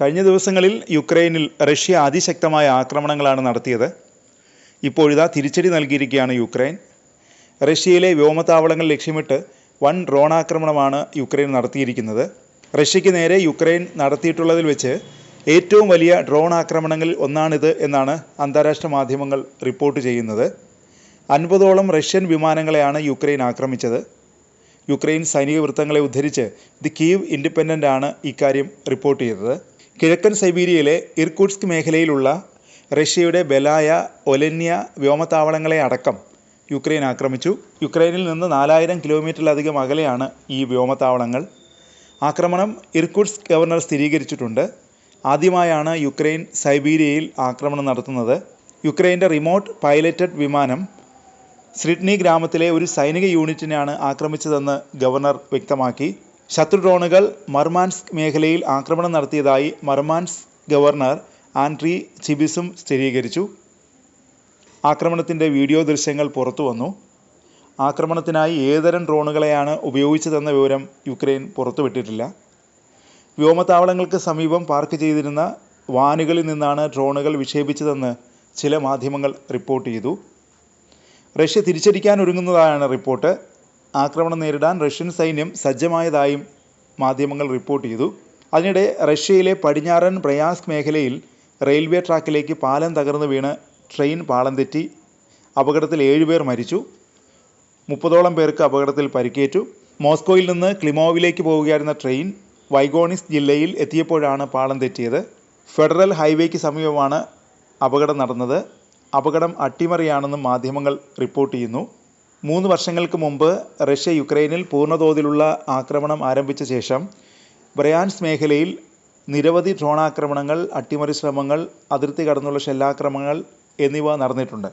കഴിഞ്ഞ ദിവസങ്ങളിൽ യുക്രൈനിൽ റഷ്യ അതിശക്തമായ ആക്രമണങ്ങളാണ് നടത്തിയത്. ഇപ്പോഴിതാ തിരിച്ചടി നൽകിയിരിക്കുകയാണ് യുക്രൈൻ. റഷ്യയിലെ വ്യോമതാവളങ്ങൾ ലക്ഷ്യമിട്ട് വൻ ഡ്രോൺ ആക്രമണമാണ് യുക്രൈൻ നടത്തിയിരിക്കുന്നത്. റഷ്യയ്ക്ക് നേരെ യുക്രൈൻ നടത്തിയിട്ടുള്ളതിൽ വെച്ച് ഏറ്റവും വലിയ ഡ്രോൺ ആക്രമണങ്ങളിൽ ഒന്നാണിത് എന്നാണ് അന്താരാഷ്ട്ര മാധ്യമങ്ങൾ റിപ്പോർട്ട് ചെയ്യുന്നത്. 50ഓളം റഷ്യൻ വിമാനങ്ങളെയാണ് യുക്രൈൻ ആക്രമിച്ചത്. യുക്രൈൻ സൈനിക വൃത്തങ്ങളെ ഉദ്ധരിച്ച് ദി കീവ് ഇൻഡിപെൻഡൻ്റ് ആണ് ഇക്കാര്യം റിപ്പോർട്ട് ചെയ്തത്. കിഴക്കൻ സൈബീരിയയിലെ ഇർകുട്സ്ക് മേഖലയിലുള്ള റഷ്യയുടെ ബെലായ, ഒലെന്യ വ്യോമതാവളങ്ങളെ അടക്കം യുക്രൈൻ ആക്രമിച്ചു. യുക്രൈനിൽ നിന്ന് 4000 കിലോമീറ്ററിലധികം അകലെയാണ് ഈ വ്യോമതാവളങ്ങൾ. ആക്രമണം ഇർകുട്സ്ക് ഗവർണർ സ്ഥിരീകരിച്ചിട്ടുണ്ട്. ആദ്യമായാണ് യുക്രൈൻ സൈബീരിയയിൽ ആക്രമണം നടത്തുന്നത്. യുക്രൈൻ്റെ റിമോട്ട് പൈലറ്റഡ് വിമാനം സ്രിഡ്നി ഗ്രാമത്തിലെ ഒരു സൈനിക യൂണിറ്റിനെയാണ് ആക്രമിച്ചതെന്ന് ഗവർണർ വ്യക്തമാക്കി. ശത്രു ഡ്രോണുകൾ മർമാൻസ്ക് മേഖലയിൽ ആക്രമണം നടത്തിയതായി മർമാൻസ്ക് ഗവർണർ ആൻഡ്രീ ചിബിസും സ്ഥിരീകരിച്ചു. ആക്രമണത്തിൻ്റെ വീഡിയോ ദൃശ്യങ്ങൾ പുറത്തു വന്നു. ആക്രമണത്തിനായി ഏതുതരം ഡ്രോണുകളെയാണ് ഉപയോഗിച്ചതെന്ന വിവരം യുക്രൈൻ പുറത്തുവിട്ടിട്ടില്ല. വ്യോമതാവളങ്ങൾക്ക് സമീപം പാർക്ക് ചെയ്തിരുന്ന വാനുകളിൽ നിന്നാണ് ഡ്രോണുകൾ വിക്ഷേപിച്ചതെന്ന് ചില മാധ്യമങ്ങൾ റിപ്പോർട്ട് ചെയ്തു. റഷ്യ തിരിച്ചടിക്കാനൊരുങ്ങുന്നതായാണ് റിപ്പോർട്ട്. ആക്രമണം നേരിടാൻ റഷ്യൻ സൈന്യം സജ്ജമായതായും മാധ്യമങ്ങൾ റിപ്പോർട്ട് ചെയ്തു. അതിനിടെ റഷ്യയിലെ പടിഞ്ഞാറൻ ബ്രയാൻസ്ക് മേഖലയിൽ റെയിൽവേ ട്രാക്കിലേക്ക് പാലം തകർന്നു വീണ് ട്രെയിൻ പാളം തെറ്റി. അപകടത്തിൽ 7 പേർ മരിച്ചു. 30ഓളം പേർക്ക് അപകടത്തിൽ പരിക്കേറ്റു. മോസ്കോയിൽ നിന്ന് ക്ലിമോവിലേക്ക് പോവുകയായിരുന്ന ട്രെയിൻ വൈഗോണിസ്ക് ജില്ലയിൽ എത്തിയപ്പോഴാണ് പാളം തെറ്റിയത്. ഫെഡറൽ ഹൈവേക്ക് സമീപമാണ് അപകടം നടന്നത്. അപകടം അട്ടിമറിയാണെന്നും മാധ്യമങ്ങൾ റിപ്പോർട്ട് ചെയ്യുന്നു. 3 വർഷങ്ങൾക്ക് മുമ്പ് റഷ്യ യുക്രൈനിൽ പൂർണ്ണതോതിലുള്ള ആക്രമണം ആരംഭിച്ച ശേഷം ബ്രയാൻസ്ക് മേഖലയിൽ നിരവധി ഡ്രോൺ ആക്രമണങ്ങൾ, അട്ടിമറി ശ്രമങ്ങൾ, അതിർത്തി കടന്നുള്ള ഷെല്ലാക്രമണങ്ങൾ എന്നിവ നടന്നിട്ടുണ്ട്.